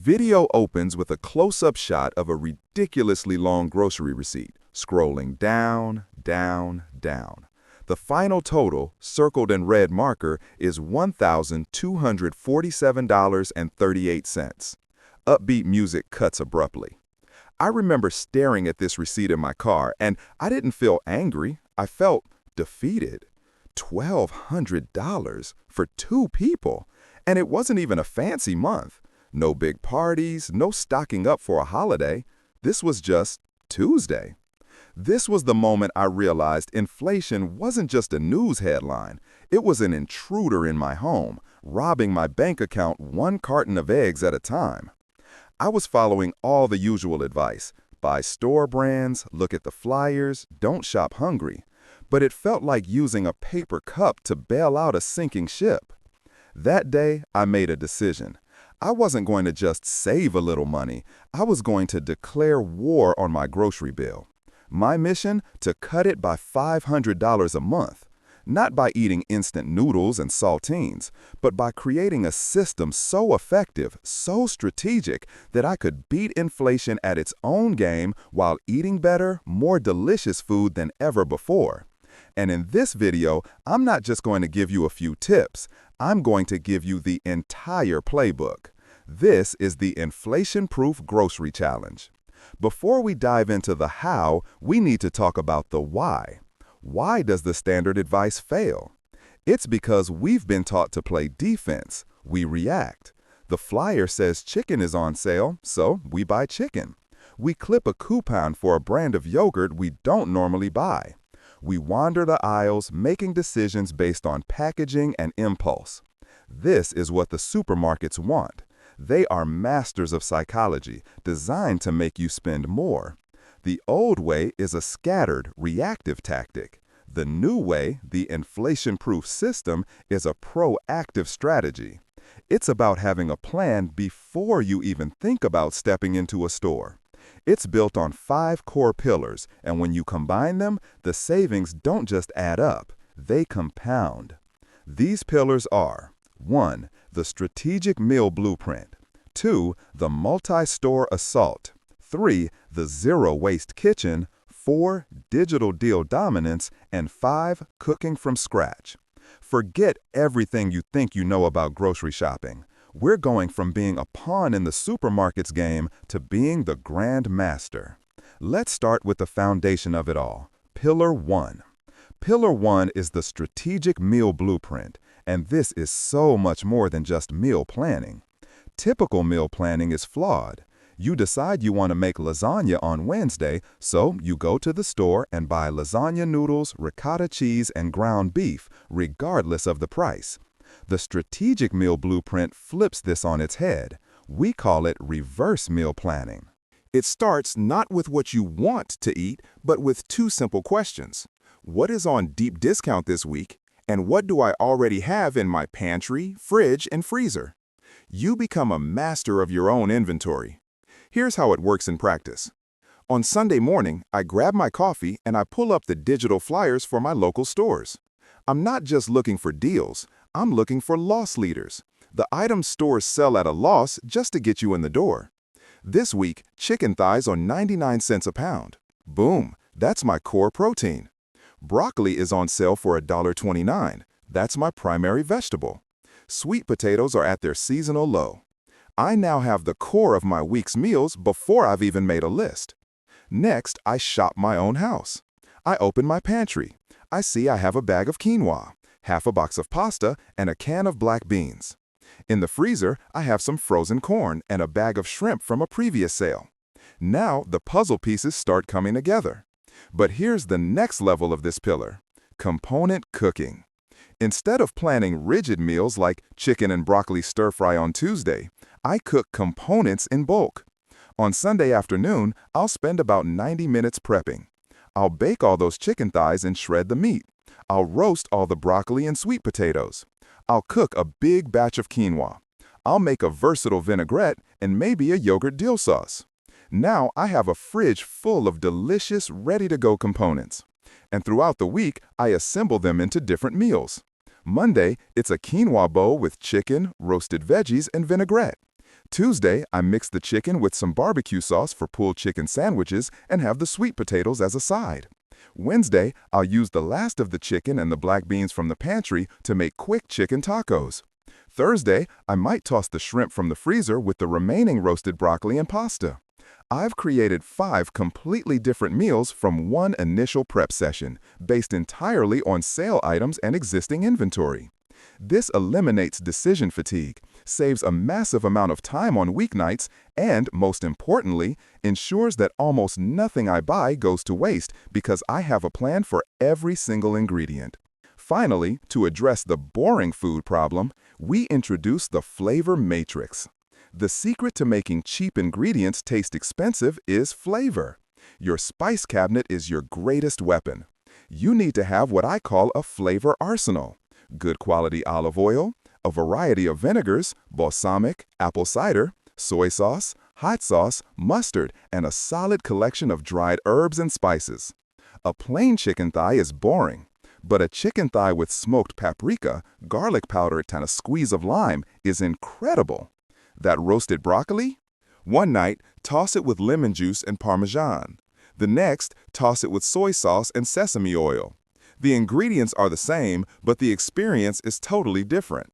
Video opens with a close-up shot of a ridiculously long grocery receipt, scrolling down, down, down. The final total, circled in red marker, is $1,247.38. Upbeat music cuts abruptly. I remember staring at this receipt in my car, and I didn't feel angry. I felt defeated. $1,200 for 2 people, and it wasn't even a fancy month. No big parties, no stocking up for a holiday. This was just Tuesday. This was the moment I realized inflation wasn't just a news headline. It was an intruder in my home, robbing my bank account 1 carton of eggs at a time. I was following all the usual advice. Buy store brands, look at the flyers, don't shop hungry. But it felt like using a paper cup to bail out a sinking ship. That day, I made a decision. I wasn't going to just save a little money. I was going to declare war on my grocery bill. My mission, to cut it by $500 a month. Not by eating instant noodles and saltines, but by creating a system so effective, so strategic, that I could beat inflation at its own game while eating better, more delicious food than ever before. And in this video, I'm not just going to give you a few tips. I'm going to give you the entire playbook. This is the Inflation-Proof Grocery Challenge. Before we dive into the how, we need to talk about the why. Why does the standard advice fail? It's because we've been taught to play defense. We react. The flyer says chicken is on sale, so we buy chicken. We clip a coupon for a brand of yogurt we don't normally buy. We wander the aisles, making decisions based on packaging and impulse. This is what the supermarkets want. They are masters of psychology, designed to make you spend more. The old way is a scattered, reactive tactic. The new way, the inflation-proof system, is a proactive strategy. It's about having a plan before you even think about stepping into a store. It's built on 5 core pillars, and when you combine them, the savings don't just add up, they compound. These pillars are: 1. The strategic meal blueprint. 2. The multi-store assault. 3. The zero-waste kitchen. 4. Digital deal dominance. And 5. Cooking from scratch. Forget everything you think you know about grocery shopping. We're going from being a pawn in the supermarket's game to being the grand master. Let's start with the foundation of it all. Pillar 1. Pillar 1 is the strategic meal blueprint, and this is so much more than just meal planning. Typical meal planning is flawed. You decide you want to make lasagna on Wednesday, so you go to the store and buy lasagna noodles, ricotta cheese, and ground beef, regardless of the price. The strategic meal blueprint flips this on its head. We call it reverse meal planning. It starts not with what you want to eat, but with 2 simple questions. What is on deep discount this week? And what do I already have in my pantry, fridge, and freezer? You become a master of your own inventory. Here's how it works in practice. On Sunday morning, I grab my coffee and I pull up the digital flyers for my local stores. I'm not just looking for deals, I'm looking for loss leaders. The items stores sell at a loss just to get you in the door. This week, chicken thighs are 99 cents a pound. Boom, that's my core protein. Broccoli is on sale for $1.29. That's my primary vegetable. Sweet potatoes are at their seasonal low. I now have the core of my week's meals before I've even made a list. Next, I shop my own house. I open my pantry. I see I have a bag of quinoa, half a box of pasta, and a can of black beans. In the freezer, I have some frozen corn and a bag of shrimp from a previous sale. Now, the puzzle pieces start coming together. But here's the next level of this pillar: component cooking. Instead of planning rigid meals like chicken and broccoli stir-fry on Tuesday, I cook components in bulk. On Sunday afternoon, I'll spend about 90 minutes prepping. I'll bake all those chicken thighs and shred the meat. I'll roast all the broccoli and sweet potatoes. I'll cook a big batch of quinoa. I'll make a versatile vinaigrette and maybe a yogurt dill sauce. Now I have a fridge full of delicious, ready-to-go components. And throughout the week, I assemble them into different meals. Monday, it's a quinoa bowl with chicken, roasted veggies, and vinaigrette. Tuesday, I mix the chicken with some barbecue sauce for pulled chicken sandwiches and have the sweet potatoes as a side. Wednesday, I'll use the last of the chicken and the black beans from the pantry to make quick chicken tacos. Thursday, I might toss the shrimp from the freezer with the remaining roasted broccoli and pasta. I've created 5 completely different meals from one initial prep session, based entirely on sale items and existing inventory. This eliminates decision fatigue, saves a massive amount of time on weeknights, and, most importantly, ensures that almost nothing I buy goes to waste because I have a plan for every single ingredient. Finally, to address the boring food problem, we introduce the flavor matrix. The secret to making cheap ingredients taste expensive is flavor. Your spice cabinet is your greatest weapon. You need to have what I call a flavor arsenal. Good quality olive oil, a variety of vinegars, balsamic, apple cider, soy sauce, hot sauce, mustard, and a solid collection of dried herbs and spices. A plain chicken thigh is boring, but a chicken thigh with smoked paprika, garlic powder, and a squeeze of lime is incredible. That roasted broccoli? One night, toss it with lemon juice and Parmesan. The next, toss it with soy sauce and sesame oil. The ingredients are the same, but the experience is totally different.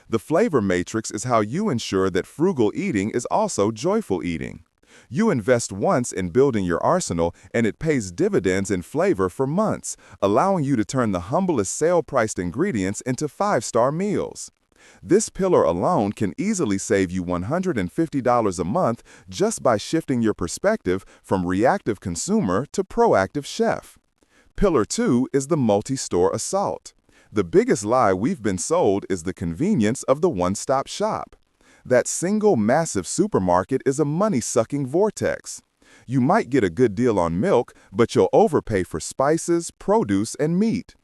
The flavor matrix is how you ensure that frugal eating is also joyful eating. You invest once in building your arsenal, and it pays dividends in flavor for months, allowing you to turn the humblest sale-priced ingredients into 5-star meals. This pillar alone can easily save you $150 a month just by shifting your perspective from reactive consumer to proactive chef. Pillar 2 is the multi-store assault. The biggest lie we've been sold is the convenience of the one-stop shop. That single massive supermarket is a money-sucking vortex. You might get a good deal on milk, but you'll overpay for spices, produce, and meat.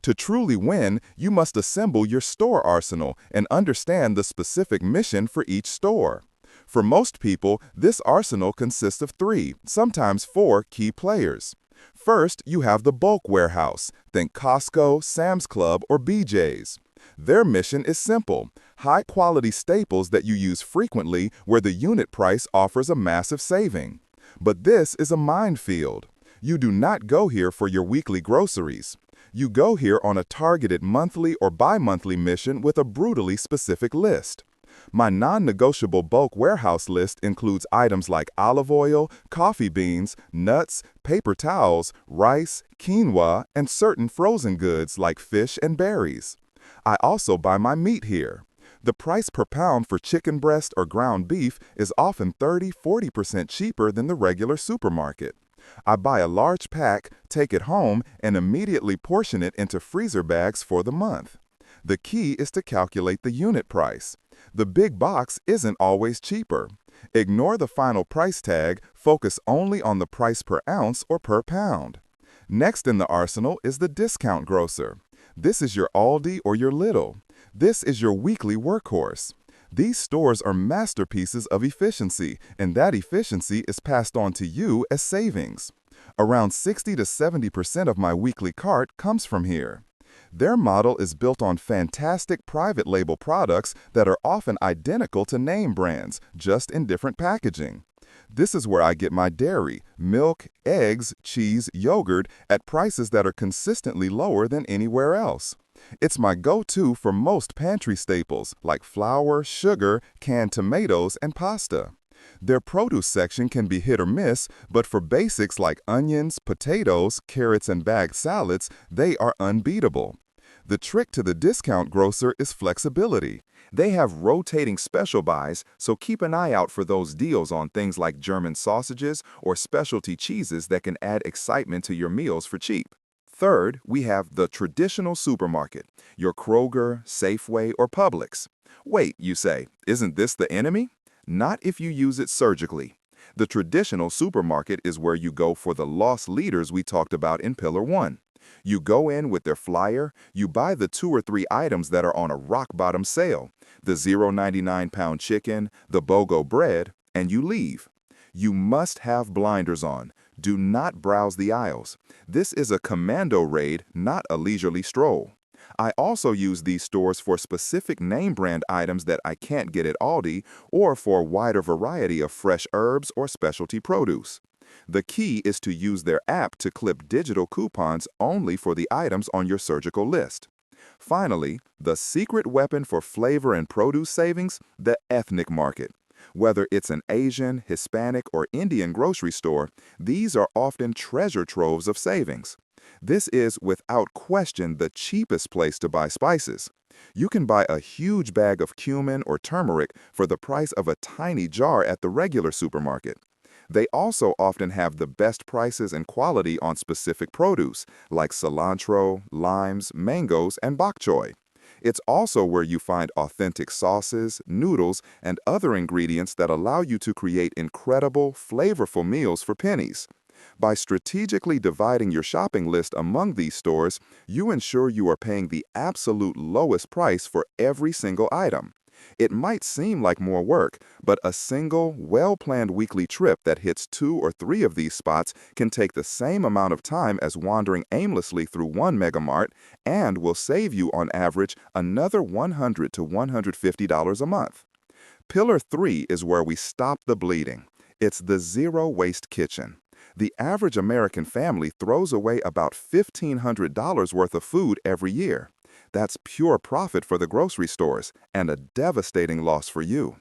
To truly win, you must assemble your store arsenal and understand the specific mission for each store. For most people, this arsenal consists of 3, sometimes 4 key players. First, you have the bulk warehouse. Think Costco, Sam's Club, or BJ's. Their mission is simple: high-quality staples that you use frequently where the unit price offers a massive saving. But this is a minefield. You do not go here for your weekly groceries. You go here on a targeted monthly or bi-monthly mission with a brutally specific list. My non-negotiable bulk warehouse list includes items like olive oil, coffee beans, nuts, paper towels, rice, quinoa, and certain frozen goods like fish and berries. I also buy my meat here. The price per pound for chicken breast or ground beef is often 30–40% cheaper than the regular supermarket. I buy a large pack, take it home, and immediately portion it into freezer bags for the month. The key is to calculate the unit price. The big box isn't always cheaper. Ignore the final price tag, focus only on the price per ounce or per pound. Next in the arsenal is the discount grocer. This is your Aldi or your Lidl. This is your weekly workhorse. These stores are masterpieces of efficiency, and that efficiency is passed on to you as savings. Around 60–70% of my weekly cart comes from here. Their model is built on fantastic private label products that are often identical to name brands, just in different packaging. This is where I get my dairy, milk, eggs, cheese, yogurt at prices that are consistently lower than anywhere else. It's my go-to for most pantry staples like flour, sugar, canned tomatoes, and pasta. Their produce section can be hit or miss, but for basics like onions, potatoes, carrots, and bagged salads, they are unbeatable. The trick to the discount grocer is flexibility. They have rotating special buys, so keep an eye out for those deals on things like German sausages or specialty cheeses that can add excitement to your meals for cheap. Third, we have the traditional supermarket, your Kroger, Safeway, or Publix. Wait, you say, isn't this the enemy? Not if you use it surgically. The traditional supermarket is where you go for the lost leaders we talked about in Pillar 1. You go in with their flyer, you buy the 2 or 3 items that are on a rock-bottom sale, the $0.99 chicken, the BOGO bread, and you leave. You must have blinders on. Do not browse the aisles. This is a commando raid, not a leisurely stroll. I also use these stores for specific name brand items that I can't get at Aldi or for a wider variety of fresh herbs or specialty produce. The key is to use their app to clip digital coupons only for the items on your surgical list. Finally, the secret weapon for flavor and produce savings, the ethnic market. Whether it's an Asian, Hispanic, or Indian grocery store, these are often treasure troves of savings. This is, without question, the cheapest place to buy spices. You can buy a huge bag of cumin or turmeric for the price of a tiny jar at the regular supermarket. They also often have the best prices and quality on specific produce, like cilantro, limes, mangoes, and bok choy. It's also where you find authentic sauces, noodles, and other ingredients that allow you to create incredible, flavorful meals for pennies. By strategically dividing your shopping list among these stores, you ensure you are paying the absolute lowest price for every single item. It might seem like more work, but a single, well-planned weekly trip that hits 2 or 3 of these spots can take the same amount of time as wandering aimlessly through one megamart and will save you on average another $100 to $150 a month. Pillar 3 is where we stop the bleeding. It's the zero-waste kitchen. The average American family throws away about $1,500 worth of food every year. That's pure profit for the grocery stores and a devastating loss for you.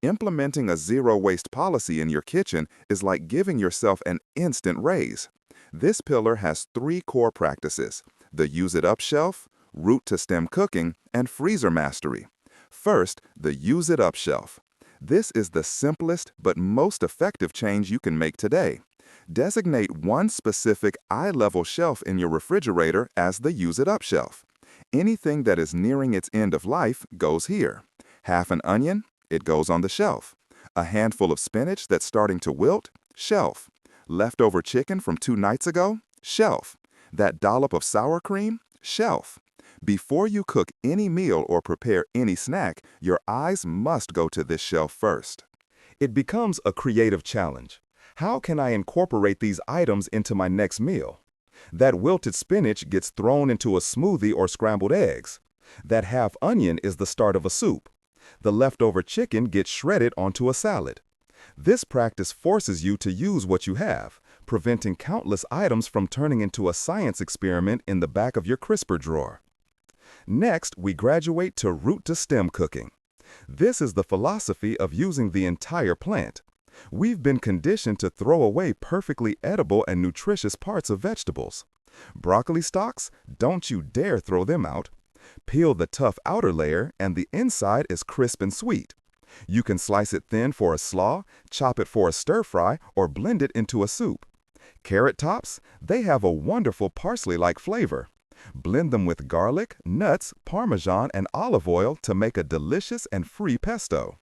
Implementing a zero-waste policy in your kitchen is like giving yourself an instant raise. This pillar has 3 core practices: the Use It Up shelf, Root to Stem cooking, and freezer mastery. First, the Use It Up shelf. This is the simplest but most effective change you can make today. Designate one specific eye-level shelf in your refrigerator as the Use It Up shelf. Anything that is nearing its end of life goes here. Half an onion, it goes on the shelf. A handful of spinach that's starting to wilt, shelf. Leftover chicken from 2 nights ago, shelf. That dollop of sour cream, shelf. Before you cook any meal or prepare any snack, your eyes must go to this shelf first. It becomes a creative challenge. How can I incorporate these items into my next meal? That wilted spinach gets thrown into a smoothie or scrambled eggs. That half onion is the start of a soup. The leftover chicken gets shredded onto a salad. This practice forces you to use what you have, preventing countless items from turning into a science experiment in the back of your crisper drawer. Next, we graduate to root to stem cooking. This is the philosophy of using the entire plant. We've been conditioned to throw away perfectly edible and nutritious parts of vegetables. Broccoli stalks, don't you dare throw them out. Peel the tough outer layer and the inside is crisp and sweet. You can slice it thin for a slaw, chop it for a stir fry, or blend it into a soup. Carrot tops, they have a wonderful parsley-like flavor. Blend them with garlic, nuts, Parmesan, and olive oil to make a delicious and free pesto.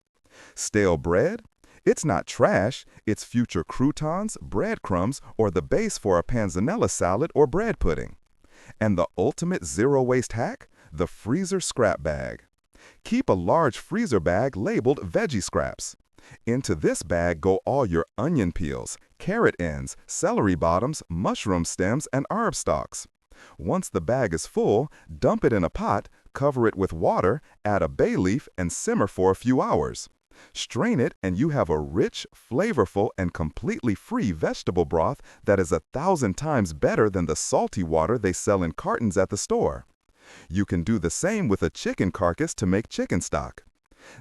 Stale bread? It's not trash, it's future croutons, breadcrumbs, or the base for a panzanella salad or bread pudding. And the ultimate zero-waste hack? The freezer scrap bag. Keep a large freezer bag labeled veggie scraps. Into this bag go all your onion peels, carrot ends, celery bottoms, mushroom stems, and herb stalks. Once the bag is full, dump it in a pot, cover it with water, add a bay leaf, and simmer for a few hours. Strain it and you have a rich, flavorful, and completely free vegetable broth that is 1,000 times better than the salty water they sell in cartons at the store. You can do the same with a chicken carcass to make chicken stock.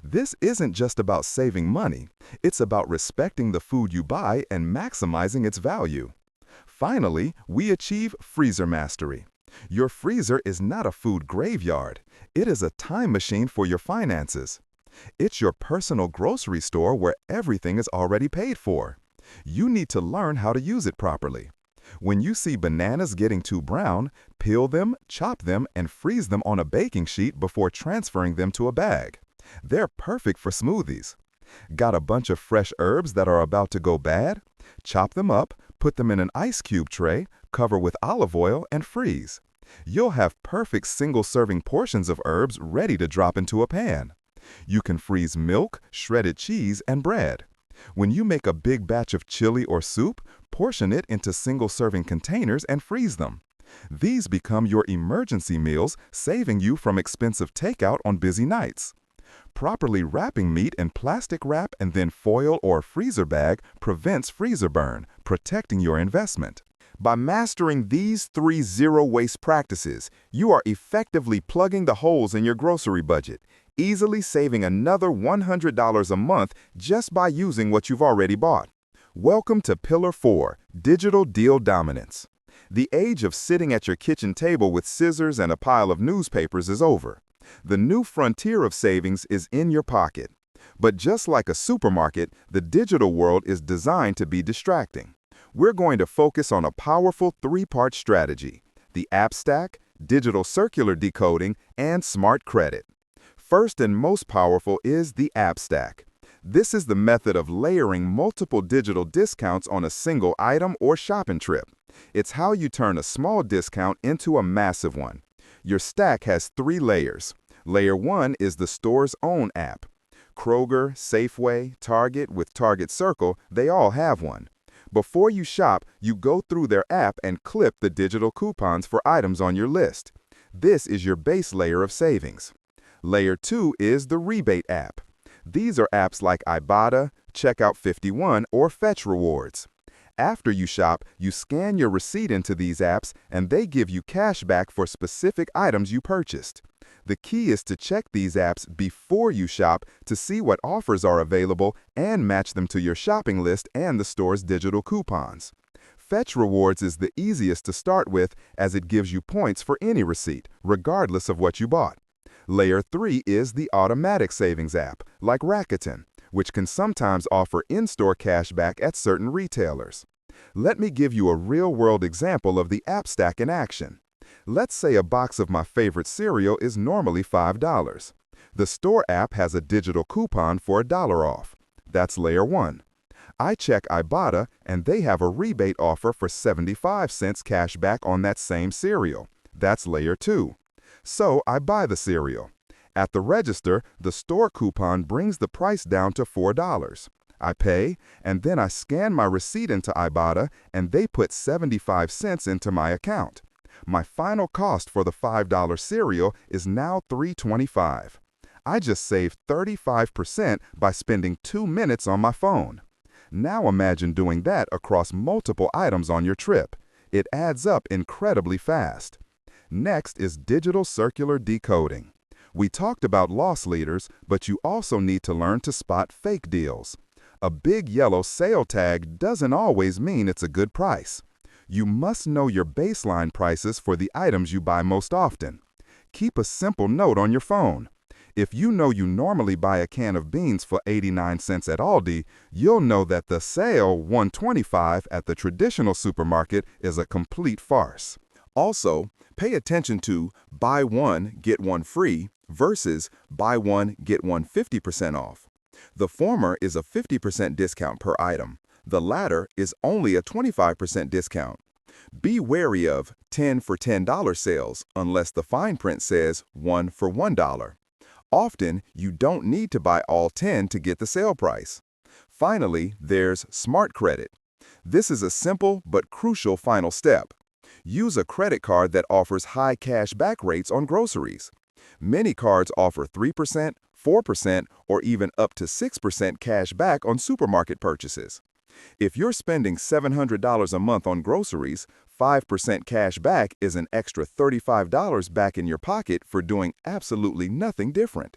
This isn't just about saving money, it's about respecting the food you buy and maximizing its value. Finally, we achieve freezer mastery. Your freezer is not a food graveyard, it is a time machine for your finances. It's your personal grocery store where everything is already paid for. You need to learn how to use it properly. When you see bananas getting too brown, peel them, chop them, and freeze them on a baking sheet before transferring them to a bag. They're perfect for smoothies. Got a bunch of fresh herbs that are about to go bad? Chop them up, put them in an ice cube tray, cover with olive oil, and freeze. You'll have perfect single-serving portions of herbs ready to drop into a pan. You can freeze milk, shredded cheese, and bread. When you make a big batch of chili or soup, portion it into single-serving containers and freeze them. These become your emergency meals, saving you from expensive takeout on busy nights. Properly wrapping meat in plastic wrap and then foil or freezer bag prevents freezer burn, protecting your investment. By mastering these 3 zero-waste practices, you are effectively plugging the holes in your grocery budget, easily saving another $100 a month just by using what you've already bought. Welcome to Pillar 4, Digital Deal Dominance. The age of sitting at your kitchen table with scissors and a pile of newspapers is over. The new frontier of savings is in your pocket. But just like a supermarket, the digital world is designed to be distracting. We're going to focus on a powerful 3-part strategy: the app stack, digital circular decoding, and smart credit. First and most powerful is the app stack. This is the method of layering multiple digital discounts on a single item or shopping trip. It's how you turn a small discount into a massive one. Your stack has 3 layers. Layer 1 is the store's own app. Kroger, Safeway, Target with Target Circle, they all have one. Before you shop, you go through their app and clip the digital coupons for items on your list. This is your base layer of savings. Layer 2 is the rebate app. These are apps like Ibotta, Checkout 51, or Fetch Rewards. After you shop, you scan your receipt into these apps and they give you cash back for specific items you purchased. The key is to check these apps before you shop to see what offers are available and match them to your shopping list and the store's digital coupons. Fetch Rewards is the easiest to start with as it gives you points for any receipt, regardless of what you bought. Layer 3 is the automatic savings app, like Rakuten, which can sometimes offer in-store cash back at certain retailers. Let me give you a real-world example of the app stack in action. Let's say a box of my favorite cereal is normally $5. The store app has a digital coupon for $1 off. That's layer 1. I check Ibotta and they have a rebate offer for 75 cents cash back on that same cereal. That's layer 2. So I buy the cereal. At the register, the store coupon brings the price down to $4. I pay, and then I scan my receipt into Ibotta and they put 75 cents into my account. My final cost for the $5 cereal is now $3.25. I just saved 35% by spending 2 minutes on my phone. Now imagine doing that across multiple items on your trip. It adds up incredibly fast. Next is digital circular decoding. We talked about loss leaders, but you also need to learn to spot fake deals. A big yellow sale tag doesn't always mean it's a good price. You must know your baseline prices for the items you buy most often. Keep a simple note on your phone. If you know you normally buy a can of beans for 89 cents at Aldi, you'll know that the sale $1.25 at the traditional supermarket is a complete farce. Also, pay attention to buy one, get one free versus buy one, get one 50% off. The former is a 50% discount per item. The latter is only a 25% discount. Be wary of 10 for $10 sales unless the fine print says 1 for $1. Often, you don't need to buy all 10 to get the sale price. Finally, there's smart credit. This is a simple but crucial final step. Use a credit card that offers high cash back rates on groceries. Many cards offer 3%, 4%, or even up to 6% cash back on supermarket purchases. If you're spending $700 a month on groceries, 5% cash back is an extra $35 back in your pocket for doing absolutely nothing different.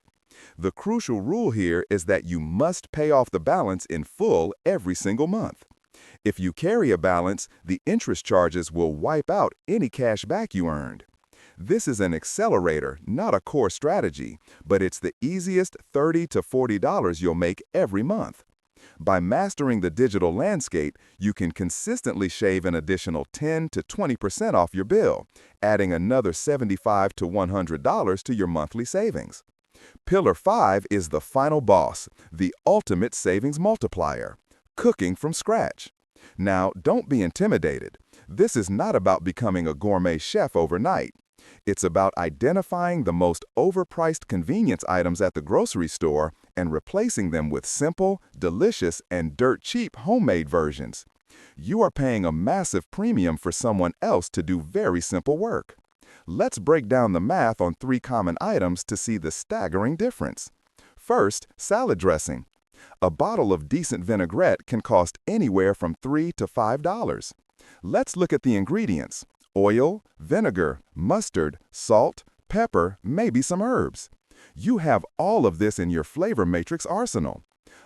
The crucial rule here is that you must pay off the balance in full every single month. If you carry a balance, the interest charges will wipe out any cash back you earned. This is an accelerator, not a core strategy, but it's the easiest $30 to $40 you'll make every month. By mastering the digital landscape, you can consistently shave an additional 10 to 20% off your bill, adding another $75 to $100 to your monthly savings. Pillar 5 is the final boss, the ultimate savings multiplier: cooking from scratch. Now, don't be intimidated. This is not about becoming a gourmet chef overnight. It's about identifying the most overpriced convenience items at the grocery store and replacing them with simple, delicious, and dirt-cheap homemade versions. You are paying a massive premium for someone else to do very simple work. Let's break down the math on 3 common items to see the staggering difference. First, salad dressing. A bottle of decent vinaigrette can cost anywhere from $3 to $5. Let's look at the ingredients: oil, vinegar, mustard, salt, pepper, maybe some herbs. You have all of this in your flavor matrix arsenal.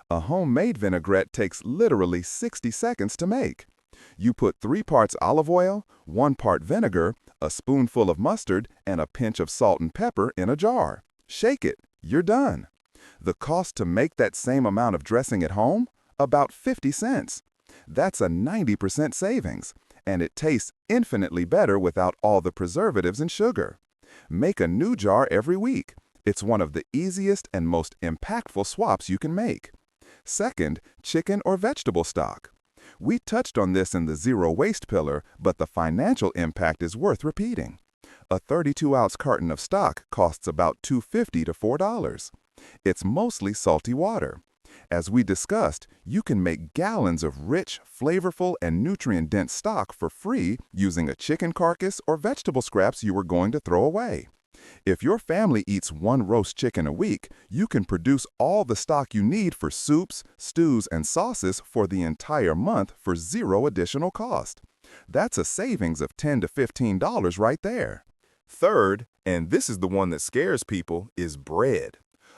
A homemade vinaigrette takes literally 60 seconds to make. You put 3 parts olive oil, 1 part vinegar, a spoonful of mustard, and a pinch of salt and pepper in a jar. Shake it. You're done. The cost to make that same amount of dressing at home? About 50 cents. That's a 90% savings, and it tastes infinitely better without all the preservatives and sugar. Make a new jar every week. It's one of the easiest and most impactful swaps you can make. Second, chicken or vegetable stock. We touched on this in the zero waste pillar, but the financial impact is worth repeating. A 32-ounce carton of stock costs about $2.50 to $4. It's mostly salty water. As we discussed, you can make gallons of rich, flavorful, and nutrient-dense stock for free using a chicken carcass or vegetable scraps you were going to throw away. If your family eats 1 roast chicken a week, you can produce all the stock you need for soups, stews, and sauces for the entire month for 0 additional cost. That's a savings of $10 to $15 right there. Third, and this is the one that scares people, is bread.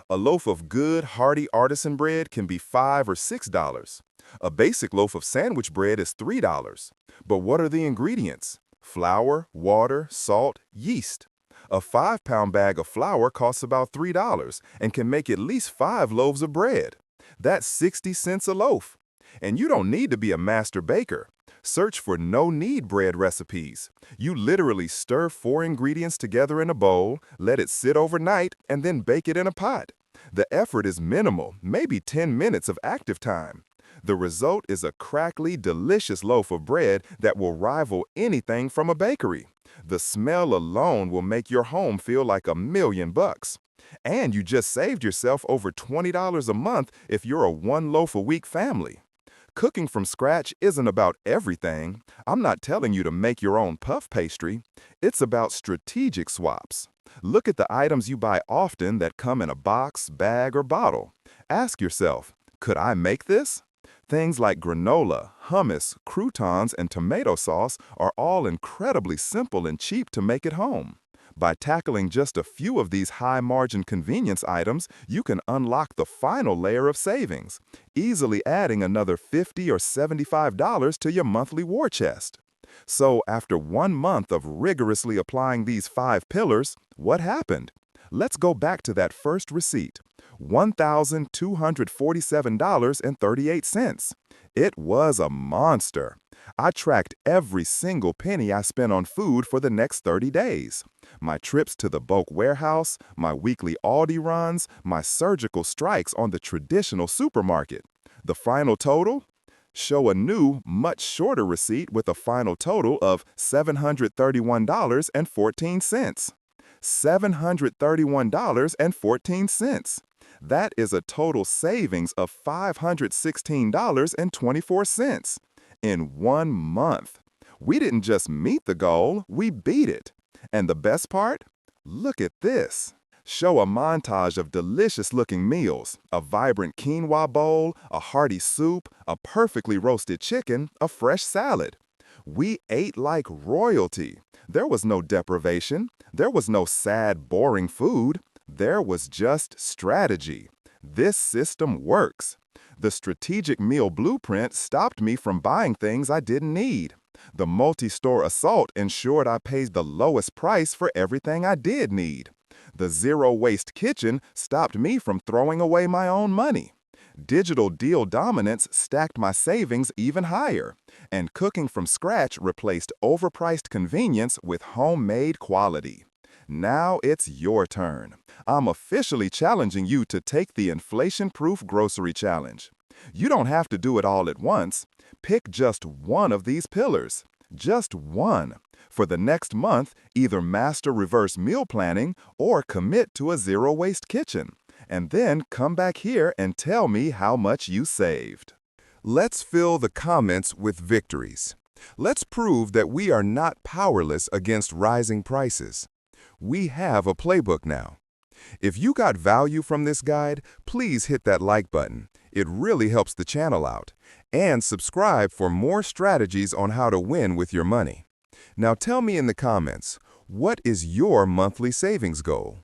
A loaf of good, hearty artisan bread can be $5 or $6. A basic loaf of sandwich bread is $3. But what are the ingredients? Flour, water, salt, yeast. A 5-pound bag of flour costs about $3 and can make at least 5 loaves of bread. That's 60 cents a loaf. And you don't need to be a master baker. Search for no-knead bread recipes. You literally stir 4 ingredients together in a bowl, let it sit overnight, and then bake it in a pot. The effort is minimal, maybe 10 minutes of active time. The result is a crackly, delicious loaf of bread that will rival anything from a bakery. The smell alone will make your home feel like $1,000,000. And you just saved yourself over $20 a month if you're a 1 loaf a week family. Cooking from scratch isn't about everything. I'm not telling you to make your own puff pastry. It's about strategic swaps. Look at the items you buy often that come in a box, bag, or bottle. Ask yourself, could I make this? Things like granola, hummus, croutons, and tomato sauce are all incredibly simple and cheap to make at home. By tackling just a few of these high-margin convenience items, you can unlock the final layer of savings, easily adding another $50 or $75 to your monthly war chest. So, after 1 month of rigorously applying these 5 pillars, what happened? Let's go back to that first receipt, $1,247.38. It was a monster. I tracked every single penny I spent on food for the next 30 days. My trips to the bulk warehouse, my weekly Aldi runs, my surgical strikes on the traditional supermarket. The final total? Show a new, much shorter receipt with a final total of $731.14. $731.14. That is a total savings of $516.24 in 1 month. We didn't just meet the goal, we beat it. And the best part? Look at this. Show a montage of delicious-looking meals, a vibrant quinoa bowl, a hearty soup, a perfectly roasted chicken, a fresh salad. We ate like royalty. There was no deprivation. There was no sad, boring food. There was just strategy. This system works. The strategic meal blueprint stopped me from buying things I didn't need. The multi-store assault ensured I paid the lowest price for everything I did need. The zero-waste kitchen stopped me from throwing away my own money. Digital deal dominance stacked my savings even higher, and cooking from scratch replaced overpriced convenience with homemade quality. Now it's your turn. I'm officially challenging you to take the inflation-proof grocery challenge. You don't have to do it all at once. Pick just one of these pillars. Just one. For the next month, either master reverse meal planning or commit to a zero-waste kitchen. And then come back here and tell me how much you saved. Let's fill the comments with victories. Let's prove that we are not powerless against rising prices. We have a playbook now. If you got value from this guide, please hit that like button. It really helps the channel out. And subscribe for more strategies on how to win with your money. Now tell me in the comments, what is your monthly savings goal?